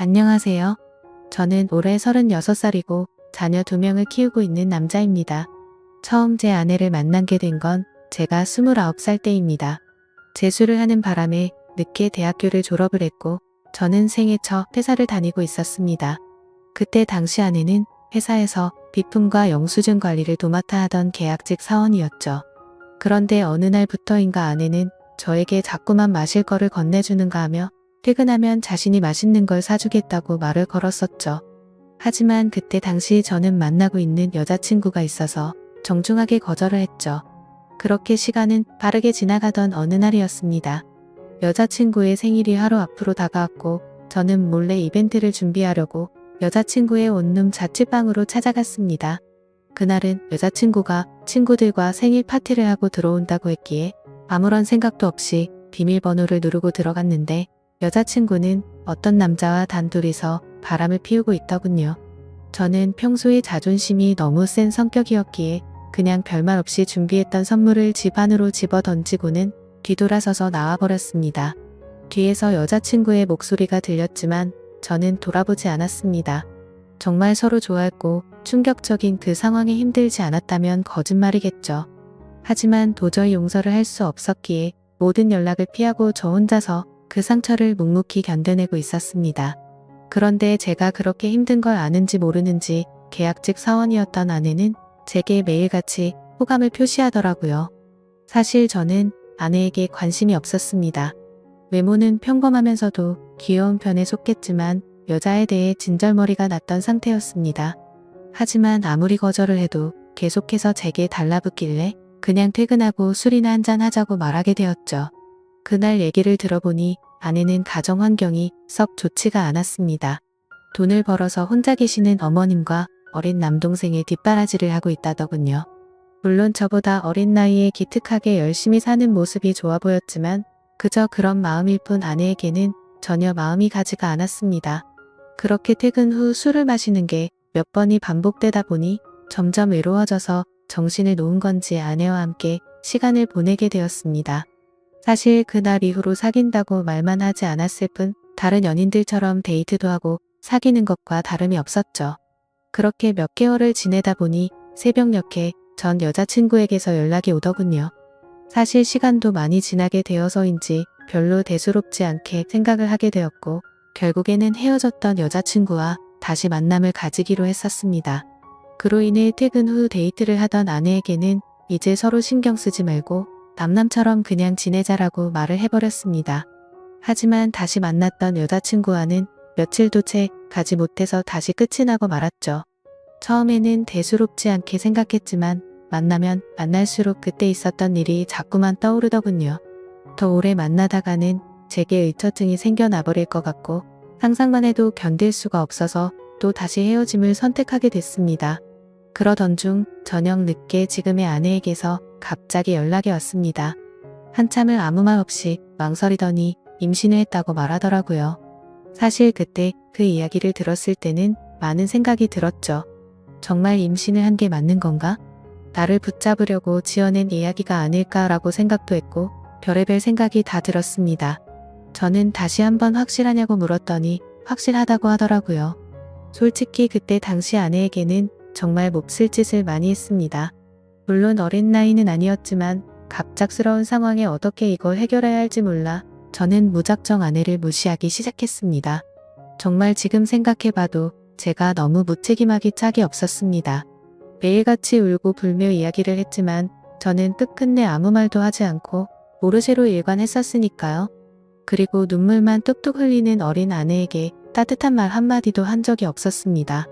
안녕하세요. 저는 올해 36살이고 자녀 2명을 키우고 있는 남자입니다. 처음 제 아내를 만나게 된 건 제가 29살 때입니다. 재수를 하는 바람에 늦게 대학교를 졸업을 했고 저는 생애 첫 회사를 다니고 있었습니다. 그때 당시 아내는 회사에서 비품과 영수증 관리를 도맡아 하던 계약직 사원이었죠. 그런데 어느 날부터인가 아내는 저에게 자꾸만 마실 거를 건네주는가 하며 퇴근하면 자신이 맛있는 걸 사주겠다고 말을 걸었었죠. 하지만 그때 당시 저는 만나고 있는 여자친구가 있어서 정중하게 거절을 했죠. 그렇게 시간은 빠르게 지나가던 어느 날이었습니다. 여자친구의 생일이 하루 앞으로 다가왔고 저는 몰래 이벤트를 준비하려고 여자친구의 원룸 자취방으로 찾아갔습니다. 그날은 여자친구가 친구들과 생일 파티를 하고 들어온다고 했기에 아무런 생각도 없이 비밀번호를 누르고 들어갔는데 여자친구는 어떤 남자와 단둘이서 바람을 피우고 있더군요. 저는 평소에 자존심이 너무 센 성격이었기에 그냥 별말 없이 준비했던 선물을 집 안으로 집어 던지고는 뒤돌아서서 나와버렸습니다. 뒤에서 여자친구의 목소리가 들렸지만 저는 돌아보지 않았습니다. 정말 서로 좋아했고 충격적인 그 상황에 힘들지 않았다면 거짓말이겠죠. 하지만 도저히 용서를 할 수 없었기에 모든 연락을 피하고 저 혼자서 그 상처를 묵묵히 견뎌내고 있었습니다. 그런데 제가 그렇게 힘든 걸 아는지 모르는지 계약직 사원이었던 아내는 제게 매일같이 호감을 표시하더라고요. 사실 저는 아내에게 관심이 없었습니다. 외모는 평범하면서도 귀여운 편에 속했지만 여자에 대해 진절머리가 났던 상태였습니다. 하지만 아무리 거절을 해도 계속해서 제게 달라붙길래 그냥 퇴근하고 술이나 한잔 하자고 말하게 되었죠. 그날 얘기를 들어보니 아내는 가정 환경이 썩 좋지가 않았습니다. 돈을 벌어서 혼자 계시는 어머님과 어린 남동생의 뒷바라지를 하고 있다더군요. 물론 저보다 어린 나이에 기특하게 열심히 사는 모습이 좋아 보였지만 그저 그런 마음일 뿐 아내에게는 전혀 마음이 가지가 않았습니다. 그렇게 퇴근 후 술을 마시는 게 몇 번이 반복되다 보니 점점 외로워져서 정신을 놓은 건지 아내와 함께 시간을 보내게 되었습니다. 사실 그날 이후로 사귄다고 말만 하지 않았을 뿐 다른 연인들처럼 데이트도 하고 사귀는 것과 다름이 없었죠. 그렇게 몇 개월을 지내다 보니 새벽녘에 전 여자친구에게서 연락이 오더군요. 사실 시간도 많이 지나게 되어서인지 별로 대수롭지 않게 생각을 하게 되었고 결국에는 헤어졌던 여자친구와 다시 만남을 가지기로 했었습니다. 그로 인해 퇴근 후 데이트를 하던 아내에게는 이제 서로 신경 쓰지 말고 남남처럼 그냥 지내자라고 말을 해버렸습니다. 하지만 다시 만났던 여자친구와는 며칠도 채 가지 못해서 다시 끝이 나고 말았죠. 처음에는 대수롭지 않게 생각했지만 만나면 만날수록 그때 있었던 일이 자꾸만 떠오르더군요. 더 오래 만나다가는 제게 의처증이 생겨나버릴 것 같고 상상만 해도 견딜 수가 없어서 또 다시 헤어짐을 선택하게 됐습니다. 그러던 중 저녁 늦게 지금의 아내에게서 갑자기 연락이 왔습니다. 한참을 아무 말 없이 망설이더니 임신을 했다고 말하더라고요. 사실 그때 그 이야기를 들었을 때는 많은 생각이 들었죠. 정말 임신을 한 게 맞는 건가? 나를 붙잡으려고 지어낸 이야기가 아닐까라고 생각도 했고 별의별 생각이 다 들었습니다. 저는 다시 한번 확실하냐고 물었더니 확실하다고 하더라고요. 솔직히 그때 당시 아내에게는 정말 몹쓸 짓을 많이 했습니다. 물론 어린 나이는 아니었지만 갑작스러운 상황에 어떻게 이걸 해결해야 할지 몰라 저는 무작정 아내를 무시하기 시작했습니다. 정말 지금 생각해봐도 제가 너무 무책임하기 짝이 없었습니다. 매일같이 울고 불며 이야기를 했지만 저는 끝끝내 아무 말도 하지 않고 모르쇠로 일관했었으니까요. 그리고 눈물만 뚝뚝 흘리는 어린 아내에게 따뜻한 말 한마디도 한 적이 없었습니다.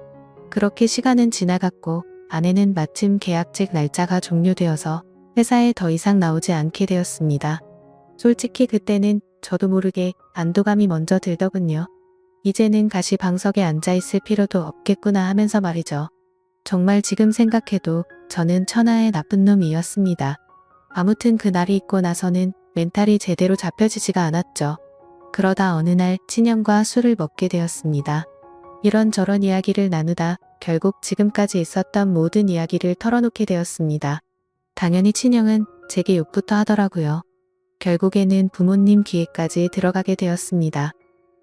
그렇게 시간은 지나갔고 아내는 마침 계약직 날짜가 종료되어서 회사에 더 이상 나오지 않게 되었습니다. 솔직히 그때는 저도 모르게 안도감이 먼저 들더군요. 이제는 가시방석에 앉아있을 필요도 없겠구나 하면서 말이죠. 정말 지금 생각해도 저는 천하의 나쁜 놈이었습니다. 아무튼 그날이 있고 나서는 멘탈이 제대로 잡혀지지가 않았죠. 그러다 어느 날 친형과 술을 먹게 되었습니다. 이런저런 이야기를 나누다 결국 지금까지 있었던 모든 이야기를 털어놓게 되었습니다. 당연히 친형은 제게 욕부터 하더라고요. 결국에는 부모님 귀에까지 들어가게 되었습니다.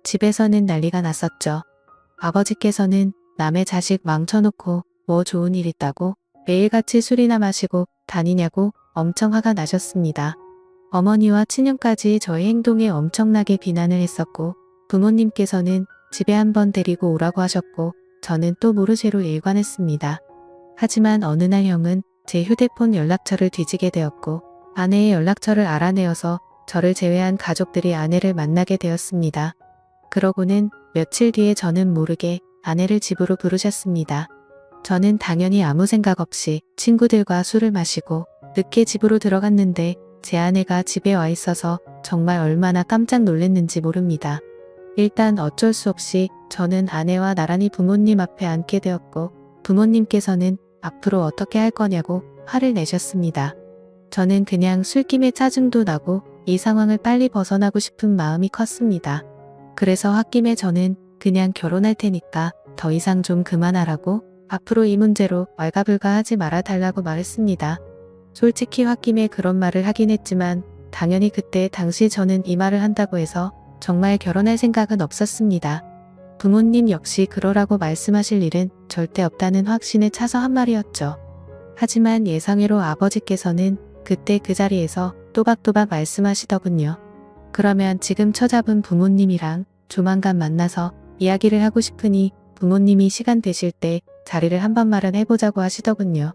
집에서는 난리가 났었죠. 아버지께서는 남의 자식 망쳐놓고 뭐 좋은 일 있다고 매일같이 술이나 마시고 다니냐고 엄청 화가 나셨습니다. 어머니와 친형까지 저의 행동에 엄청나게 비난을 했었고 부모님께서는 집에 한번 데리고 오라고 하셨고 저는 또 모르쇠로 일관했습니다. 하지만 어느 날 형은 제 휴대폰 연락처를 뒤지게 되었고 아내의 연락처를 알아내어서 저를 제외한 가족들이 아내를 만나게 되었습니다. 그러고는 며칠 뒤에 저는 모르게 아내를 집으로 부르셨습니다. 저는 당연히 아무 생각 없이 친구들과 술을 마시고 늦게 집으로 들어갔는데 제 아내가 집에 와 있어서 정말 얼마나 깜짝 놀랐는지 모릅니다. 일단 어쩔 수 없이 저는 아내와 나란히 부모님 앞에 앉게 되었고 부모님께서는 앞으로 어떻게 할 거냐고 화를 내셨습니다. 저는 그냥 술김에 짜증도 나고 이 상황을 빨리 벗어나고 싶은 마음이 컸습니다. 그래서 홧김에 저는 그냥 결혼할 테니까 더 이상 좀 그만하라고 앞으로 이 문제로 왈가불가하지 말아달라고 말했습니다. 솔직히 홧김에 그런 말을 하긴 했지만 당연히 그때 당시 저는 이 말을 한다고 해서 정말 결혼할 생각은 없었습니다. 부모님 역시 그러라고 말씀하실 일은 절대 없다는 확신에 차서 한 말이었죠. 하지만 예상외로 아버지께서는 그때 그 자리에서 또박또박 말씀하시더군요. 그러면 지금 처잡은 부모님이랑 조만간 만나서 이야기를 하고 싶으니 부모님이 시간 되실 때 자리를 한 번 마련해보자고 하시더군요.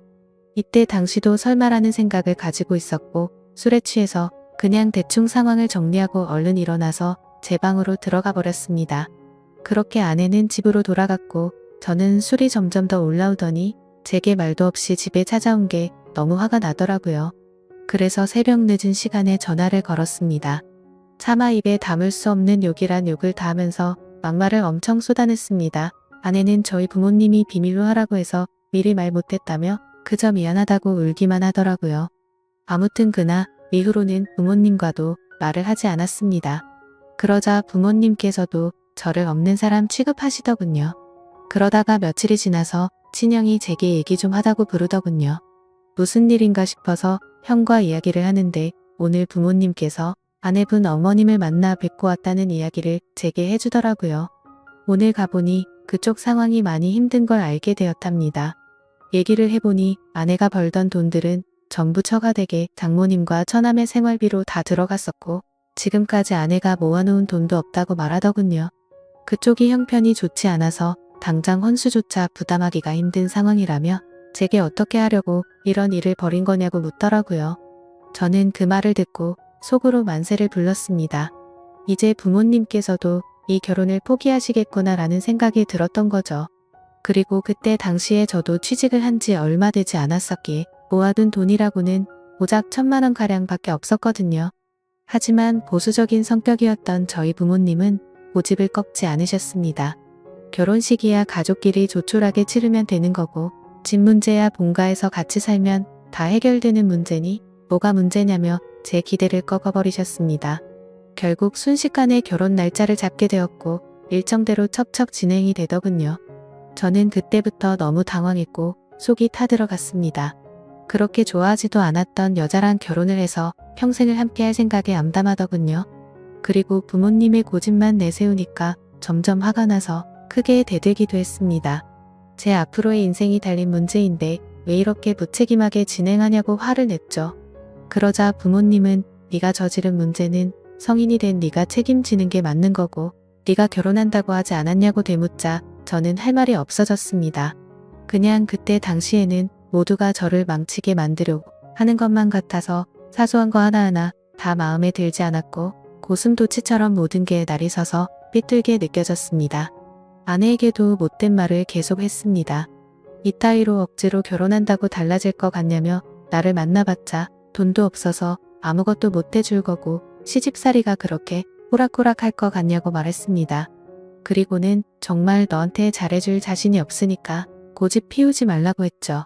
이때 당시도 설마라는 생각을 가지고 있었고 술에 취해서 그냥 대충 상황을 정리하고 얼른 일어나서 제 방으로 들어가 버렸습니다. 그렇게 아내는 집으로 돌아갔고 저는 술이 점점 더 올라오더니 제게 말도 없이 집에 찾아온 게 너무 화가 나더라고요. 그래서 새벽 늦은 시간에 전화를 걸었습니다. 차마 입에 담을 수 없는 욕이란 욕을 다 하면서 막말을 엄청 쏟아냈습니다. 아내는 저희 부모님이 비밀로 하라고 해서 미리 말 못했다며 그저 미안하다고 울기만 하더라고요. 아무튼 그날 이후로는 부모님과도 말을 하지 않았습니다. 그러자 부모님께서도 저를 없는 사람 취급하시더군요. 그러다가 며칠이 지나서 친형이 제게 얘기 좀 하다고 부르더군요. 무슨 일인가 싶어서 형과 이야기를 하는데 오늘 부모님께서 아내분 어머님을 만나 뵙고 왔다는 이야기를 제게 해주더라고요. 오늘 가보니 그쪽 상황이 많이 힘든 걸 알게 되었답니다. 얘기를 해보니 아내가 벌던 돈들은 전부 처가댁에 장모님과 처남의 생활비로 다 들어갔었고 지금까지 아내가 모아놓은 돈도 없다고 말하더군요. 그쪽이 형편이 좋지 않아서 당장 혼수조차 부담하기가 힘든 상황이라며 제게 어떻게 하려고 이런 일을 벌인 거냐고 묻더라고요. 저는 그 말을 듣고 속으로 만세를 불렀습니다. 이제 부모님께서도 이 결혼을 포기하시겠구나라는 생각이 들었던 거죠. 그리고 그때 당시에 저도 취직을 한 지 얼마 되지 않았었기에 모아둔 돈이라고는 고작 1,000만 원가량밖에 없었거든요. 하지만 보수적인 성격이었던 저희 부모님은 고집을 꺾지 않으셨습니다. 결혼식이야 가족끼리 조촐하게 치르면 되는 거고 집 문제야 본가에서 같이 살면 다 해결되는 문제니 뭐가 문제냐며 제 기대를 꺾어버리셨습니다. 결국 순식간에 결혼 날짜를 잡게 되었고 일정대로 척척 진행이 되더군요. 저는 그때부터 너무 당황했고 속이 타들어갔습니다. 그렇게 좋아하지도 않았던 여자랑 결혼을 해서 평생을 함께할 생각에 암담하더군요. 그리고 부모님의 고집만 내세우니까 점점 화가 나서 크게 대들기도 했습니다. 제 앞으로의 인생이 달린 문제인데 왜 이렇게 무책임하게 진행하냐고 화를 냈죠. 그러자 부모님은 네가 저지른 문제는 성인이 된 네가 책임지는 게 맞는 거고 네가 결혼한다고 하지 않았냐고 되묻자 저는 할 말이 없어졌습니다. 그냥 그때 당시에는 모두가 저를 망치게 만들려고 하는 것만 같아서 사소한 거 하나하나 다 마음에 들지 않았고 고슴도치처럼 모든 게 날이 서서 삐뚤게 느껴졌습니다. 아내에게도 못된 말을 계속 했습니다. 이따위로 억지로 결혼한다고 달라질 것 같냐며 나를 만나봤자 돈도 없어서 아무것도 못 해줄 거고 시집살이가 그렇게 호락호락할 것 같냐고 말했습니다. 그리고는 정말 너한테 잘해줄 자신이 없으니까 고집 피우지 말라고 했죠.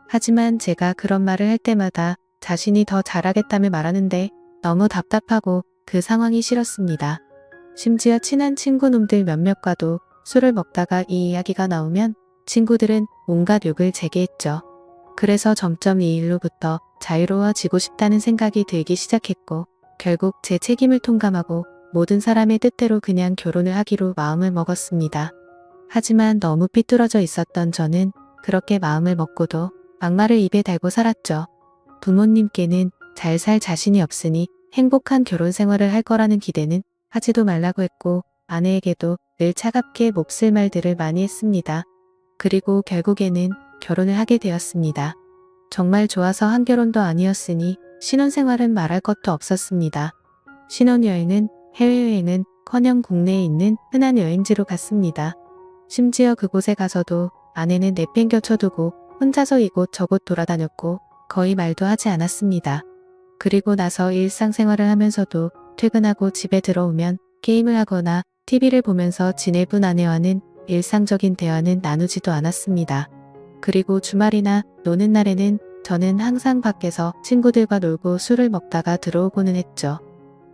하지만 제가 그런 말을 할 때마다 자신이 더 잘하겠다며 말하는데 너무 답답하고 그 상황이 싫었습니다. 심지어 친한 친구놈들 몇몇과도 술을 먹다가 이 이야기가 나오면 친구들은 온갖 욕을 제게 했죠. 그래서 점점 이 일로부터 자유로워지고 싶다는 생각이 들기 시작했고 결국 제 책임을 통감하고 모든 사람의 뜻대로 그냥 결혼을 하기로 마음을 먹었습니다. 하지만 너무 삐뚤어져 있었던 저는 그렇게 마음을 먹고도 막말을 입에 달고 살았죠. 부모님께는 잘 살 자신이 없으니 행복한 결혼 생활을 할 거라는 기대는 하지도 말라고 했고 아내에게도 늘 차갑게 몹쓸 말들을 많이 했습니다. 그리고 결국에는 결혼을 하게 되었습니다. 정말 좋아서 한 결혼도 아니었으니 신혼생활은 말할 것도 없었습니다. 신혼여행은 해외여행은커녕 국내에 있는 흔한 여행지로 갔습니다. 심지어 그곳에 가서도 아내는 내팽겨쳐두고 혼자서 이곳 저곳 돌아다녔고 거의 말도 하지 않았습니다. 그리고 나서 일상생활을 하면서도 퇴근하고 집에 들어오면 게임을 하거나 TV를 보면서 지내본 아내와는 일상적인 대화는 나누지도 않았습니다. 그리고 주말이나 노는 날에는 저는 항상 밖에서 친구들과 놀고 술을 먹다가 들어오고는 했죠.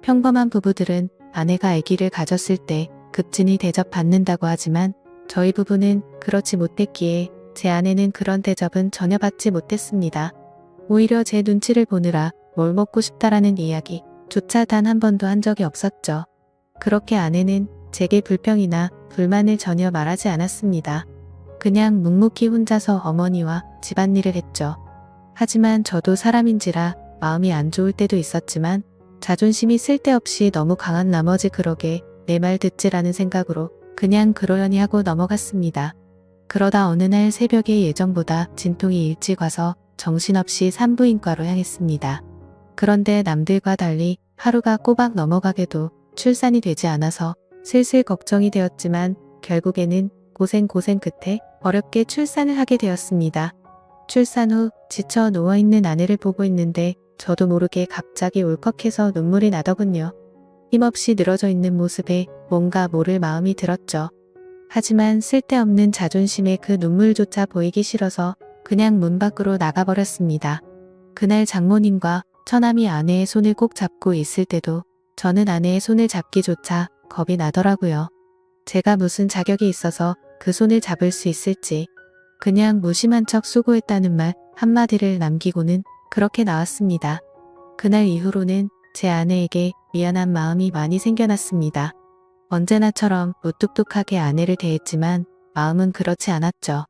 평범한 부부들은 아내가 아기를 가졌을 때 급진히 대접받는다고 하지만 저희 부부는 그렇지 못했기에 제 아내는 그런 대접은 전혀 받지 못했습니다. 오히려 제 눈치를 보느라 뭘 먹고 싶다라는 이야기조차 단 한 번도 한 적이 없었죠. 그렇게 아내는 제게 불평이나 불만을 전혀 말하지 않았습니다. 그냥 묵묵히 혼자서 어머니와 집안일을 했죠. 하지만 저도 사람인지라 마음이 안 좋을 때도 있었지만 자존심이 쓸데없이 너무 강한 나머지 그러게 내 말 듣지라는 생각으로 그냥 그러려니 하고 넘어갔습니다. 그러다 어느 날 새벽에 예정보다 진통이 일찍 와서 정신없이 산부인과로 향했습니다. 그런데 남들과 달리 하루가 꼬박 넘어가게도 출산이 되지 않아서 슬슬 걱정이 되었지만 결국에는 고생 끝에 어렵게 출산을 하게 되었습니다. 출산 후 지쳐 누워있는 아내를 보고 있는데 저도 모르게 갑자기 울컥해서 눈물이 나더군요. 힘없이 늘어져 있는 모습에 뭔가 모를 마음이 들었죠. 하지만 쓸데없는 자존심에 그 눈물조차 보이기 싫어서 그냥 문 밖으로 나가버렸습니다. 그날 장모님과 처남이 아내의 손을 꼭 잡고 있을 때도 저는 아내의 손을 잡기조차 겁이 나더라고요. 제가 무슨 자격이 있어서 그 손을 잡을 수 있을지 그냥 무심한 척 수고했다는 말 한마디를 남기고는 그렇게 나왔습니다. 그날 이후로는 제 아내에게 미안한 마음이 많이 생겨났습니다. 언제나처럼 무뚝뚝하게 아내를 대했지만 마음은 그렇지 않았죠.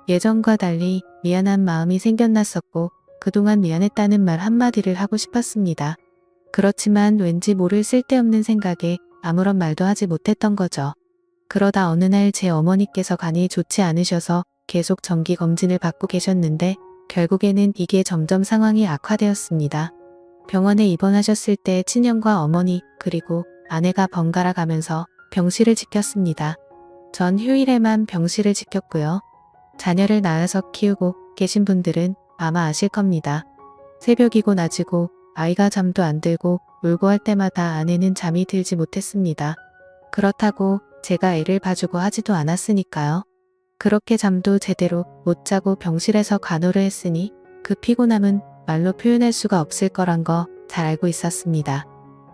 예전과 달리 미안한 마음이 생겨났었고 그동안 미안했다는 말 한마디를 하고 싶었습니다. 그렇지만 왠지 모를 쓸데없는 생각에 아무런 말도 하지 못했던 거죠. 그러다 어느 날 제 어머니께서 간이 좋지 않으셔서 계속 정기검진을 받고 계셨는데 결국에는 이게 점점 상황이 악화되었습니다. 병원에 입원하셨을 때 친형과 어머니 그리고 아내가 번갈아 가면서 병실을 지켰습니다. 전 휴일에만 병실을 지켰고요. 자녀를 낳아서 키우고 계신 분들은 아마 아실 겁니다. 새벽이고 낮이고 아이가 잠도 안 들고 울고 할 때마다 아내는 잠이 들지 못했습니다. 그렇다고 제가 애를 봐주고 하지도 않았으니까요. 그렇게 잠도 제대로 못 자고 병실에서 간호를 했으니 그 피곤함은 말로 표현할 수가 없을 거란 거 잘 알고 있었습니다.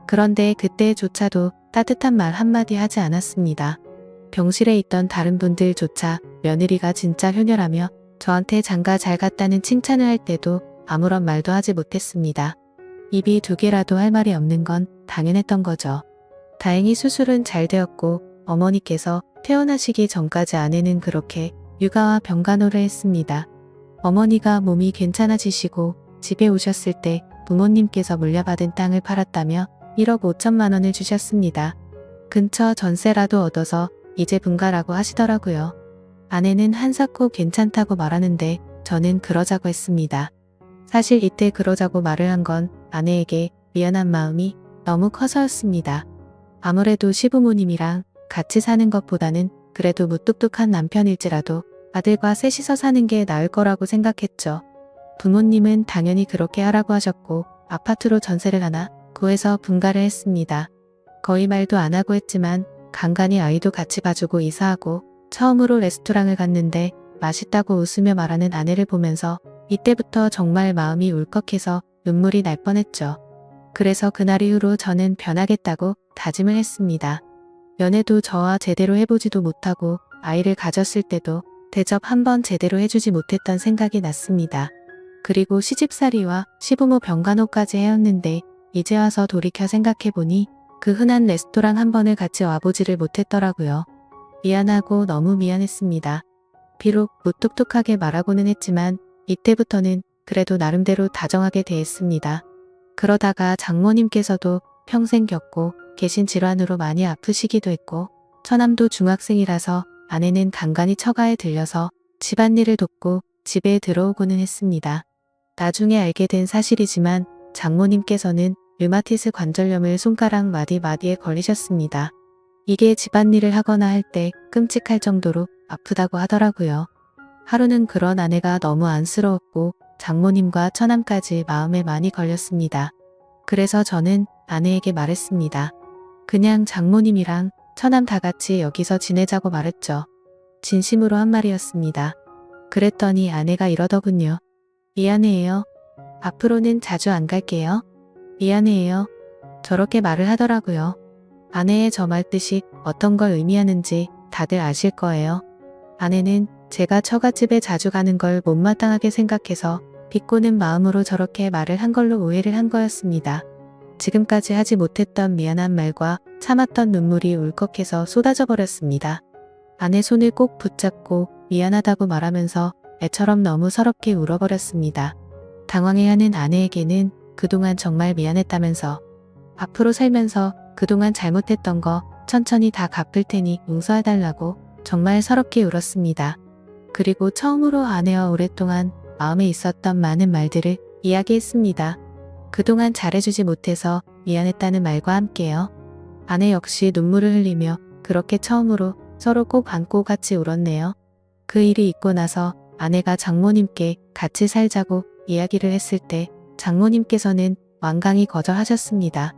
그런데 그때조차도 따뜻한 말 한마디 하지 않았습니다. 병실에 있던 다른 분들조차 며느리가 진짜 효녀라며 저한테 장가 잘 갔다는 칭찬을 할 때도 아무런 말도 하지 못했습니다. 입이 두 개라도 할 말이 없는 건 당연했던 거죠. 다행히 수술은 잘 되었고 어머니께서 퇴원하시기 전까지 아내는 그렇게 육아와 병간호를 했습니다. 어머니가 몸이 괜찮아지시고 집에 오셨을 때 부모님께서 물려받은 땅을 팔았다며 1억 5천만 원을 주셨습니다. 근처 전세라도 얻어서 이제 분가라고 하시더라고요. 아내는 한사코 괜찮다고 말하는데 저는 그러자고 했습니다. 사실 이때 그러자고 말을 한 건 아내에게 미안한 마음이 너무 커서였습니다. 아무래도 시부모님이랑 같이 사는 것보다는 그래도 무뚝뚝한 남편일지라도 아들과 셋이서 사는 게 나을 거라고 생각했죠. 부모님은 당연히 그렇게 하라고 하셨고 아파트로 전세를 하나 구해서 분가를 했습니다. 거의 말도 안 하고 했지만 간간히 아이도 같이 봐주고 이사하고 처음으로 레스토랑을 갔는데 맛있다고 웃으며 말하는 아내를 보면서 이때부터 정말 마음이 울컥해서 눈물이 날 뻔했죠. 그래서 그날 이후로 저는 변하겠다고 다짐을 했습니다. 연애도 저와 제대로 해보지도 못하고 아이를 가졌을 때도 대접 한번 제대로 해주지 못했던 생각이 났습니다. 그리고 시집살이와 시부모 병간호까지 해왔는데 이제 와서 돌이켜 생각해보니 그 흔한 레스토랑 한 번을 같이 와보지를 못했더라고요. 미안하고 너무 미안했습니다. 비록 무뚝뚝하게 말하고는 했지만 이때부터는 그래도 나름대로 다정하게 대했습니다. 그러다가 장모님께서도 평생 겪고 계신 질환으로 많이 아프시기도 했고 처남도 중학생이라서 아내는 간간히 처가에 들려서 집안일을 돕고 집에 들어오고는 했습니다. 나중에 알게 된 사실이지만 장모님께서는 류마티스 관절염을 손가락 마디마디에 걸리셨습니다. 이게 집안일을 하거나 할 때 끔찍할 정도로 아프다고 하더라고요. 하루는 그런 아내가 너무 안쓰러웠고 장모님과 처남까지 마음에 많이 걸렸습니다. 그래서 저는 아내에게 말했습니다. 그냥 장모님이랑 처남 다 같이 여기서 지내자고 말했죠. 진심으로 한 말이었습니다. 그랬더니 아내가 이러더군요. 미안해요. 앞으로는 자주 안 갈게요. 미안해요. 저렇게 말을 하더라고요. 아내의 저 말 뜻이 어떤 걸 의미하는지 다들 아실 거예요. 아내는 제가 처갓집에 자주 가는 걸 못마땅하게 생각해서 비꼬는 마음으로 저렇게 말을 한 걸로 오해를 한 거였습니다. 지금까지 하지 못했던 미안한 말과 참았던 눈물이 울컥해서 쏟아져 버렸습니다. 아내 손을 꼭 붙잡고 미안하다고 말하면서 애처럼 너무 서럽게 울어버렸습니다. 당황해하는 아내에게는 그동안 정말 미안했다면서 앞으로 살면서 그동안 잘못했던 거 천천히 다 갚을 테니 용서해달라고 정말 서럽게 울었습니다. 그리고 처음으로 아내와 오랫동안 마음에 있었던 많은 말들을 이야기했습니다. 그동안 잘해주지 못해서 미안했다는 말과 함께요. 아내 역시 눈물을 흘리며 그렇게 처음으로 서로 꼭 안고 같이 울었네요. 그 일이 있고 나서 아내가 장모님께 같이 살자고 이야기를 했을 때 장모님께서는 완강히 거절하셨습니다.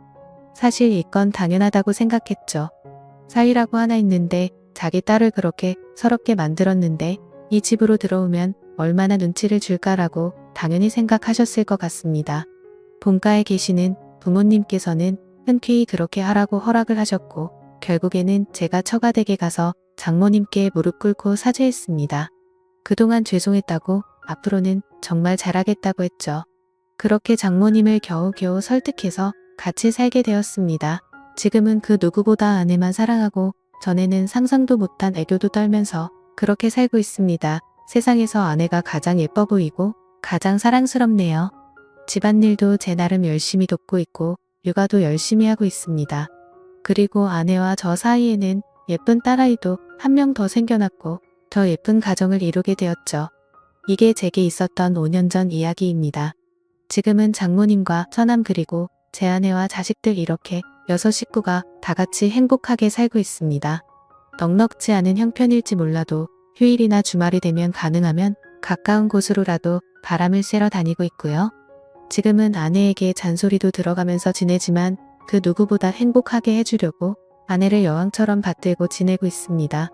사실 이건 당연하다고 생각했죠. 사위라고 하나 있는데 자기 딸을 그렇게 서럽게 만들었는데 이 집으로 들어오면 얼마나 눈치를 줄까라고 당연히 생각하셨을 것 같습니다. 본가에 계시는 부모님께서는 흔쾌히 그렇게 하라고 허락을 하셨고 결국에는 제가 처가댁에 가서 장모님께 무릎 꿇고 사죄했습니다. 그동안 죄송했다고 앞으로는 정말 잘하겠다고 했죠. 그렇게 장모님을 겨우겨우 설득해서 같이 살게 되었습니다. 지금은 그 누구보다 아내만 사랑하고 전에는 상상도 못한 애교도 떨면서 그렇게 살고 있습니다. 세상에서 아내가 가장 예뻐 보이고 가장 사랑스럽네요. 집안일도 제 나름 열심히 돕고 있고 육아도 열심히 하고 있습니다. 그리고 아내와 저 사이에는 예쁜 딸아이도 한 명 더 생겨났고 더 예쁜 가정을 이루게 되었죠. 이게 제게 있었던 5년 전 이야기입니다. 지금은 장모님과 처남 그리고 제 아내와 자식들 이렇게 6식구가 다 같이 행복하게 살고 있습니다. 넉넉지 않은 형편일지 몰라도 휴일이나 주말이 되면 가능하면 가까운 곳으로라도 바람을 쐬러 다니고 있고요. 지금은 아내에게 잔소리도 들어가면서 지내지만 그 누구보다 행복하게 해주려고 아내를 여왕처럼 받들고 지내고 있습니다.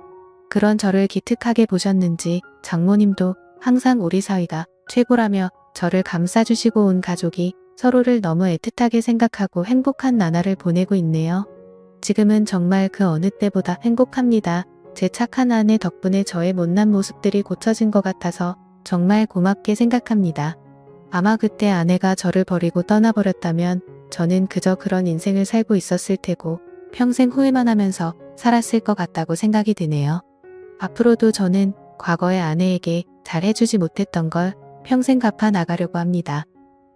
그런 저를 기특하게 보셨는지 장모님도 항상 우리 사위가 최고라며 저를 감싸주시고 온 가족이 서로를 너무 애틋하게 생각하고 행복한 나날을 보내고 있네요. 지금은 정말 그 어느 때보다 행복합니다. 제 착한 아내 덕분에 저의 못난 모습들이 고쳐진 것 같아서 정말 고맙게 생각합니다. 아마 그때 아내가 저를 버리고 떠나버렸다면 저는 그저 그런 인생을 살고 있었을 테고 평생 후회만 하면서 살았을 것 같다고 생각이 드네요. 앞으로도 저는 과거의 아내에게 잘 해주지 못했던 걸 평생 갚아 나가려고 합니다.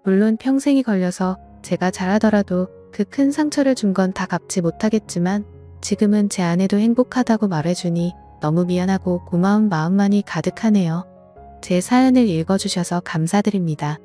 물론 평생이 걸려서 제가 잘하더라도 그 큰 상처를 준 건 다 갚지 못하겠지만 지금은 제 아내도 행복하다고 말해주니 너무 미안하고 고마운 마음만이 가득하네요. 제 사연을 읽어주셔서 감사드립니다.